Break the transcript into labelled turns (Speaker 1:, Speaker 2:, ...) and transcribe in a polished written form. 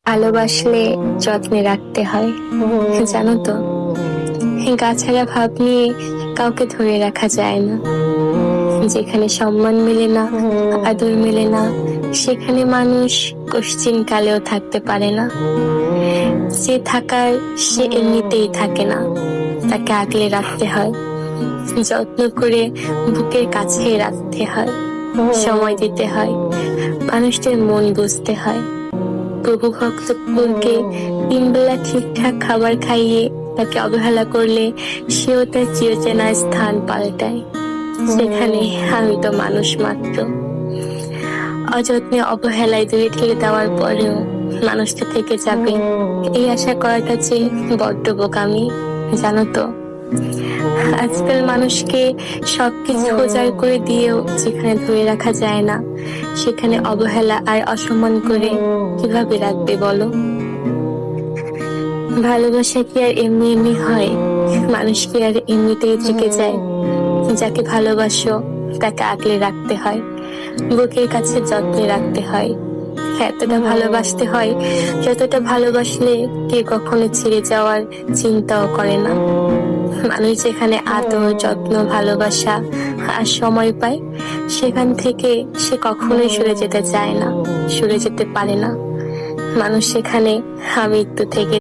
Speaker 1: ভালোবাসলে যত্নে রাখতে হয়, জানো তো। গা ছাড়া ভাব নিয়ে কাউকে ধরে রাখা যায় না। যেখানে সম্মান মেলে না, আদর মেলে না, সেখানে মানুষ কশ্চিন কালেও থাকতে পারে না। যে থাকার সে এমনিতেই থাকে না, তাকে আগলে রাখতে হয়, যত্ন করে বুকের কাছে রাখতে হয়, সময় দিতে হয়, মানুষটির মন বুঝতে হয়। প্রভু ভক্ত কুকুরকে 3 বেলা ঠিকঠাক খাবার খাইয়ে তাকে অবহেলা করলে সেও তার চিরচেনা স্থান পাল্টায়। সেখানে আমি তো মানুষ মাত্র। অযত্নে অবহেলায় দূরে ঠেলে দেওয়ার পরেও মানুষটা থেকে যাবে, এই আশা করাটা যে বড্ড বোকামি, জানো তো। আজকাল মানুষকে সবকিছু উজাড় করে দিয়েও যেখানে ধরে রাখা যায় না, সেখানে অবহেলা আর অসম্মান করে কিভাবে রাখবে বলো? ভালোবাসা কি আর এমনি এমনি হয়? মানুষ কি আর এমনিতেই থেকে যায়? যাকে ভালোবাসো তাকে আগলে রাখতে হয়, বুকের কাছে যত্নে রাখতে হয়, এতটা ভালোবাসতে হয় যতটা ভালোবাসলে কে কখনো ছেড়ে যাওয়ার চিন্তাও করে না। মানুষ যেখানে আদর, যত্ন, ভালোবাসা আর সময় পায়, সেখান থেকে সে কখনোই সরে যেতে চায় না, সরে যেতে পারে না। মানুষ সেখানে মৃত্যু থেকে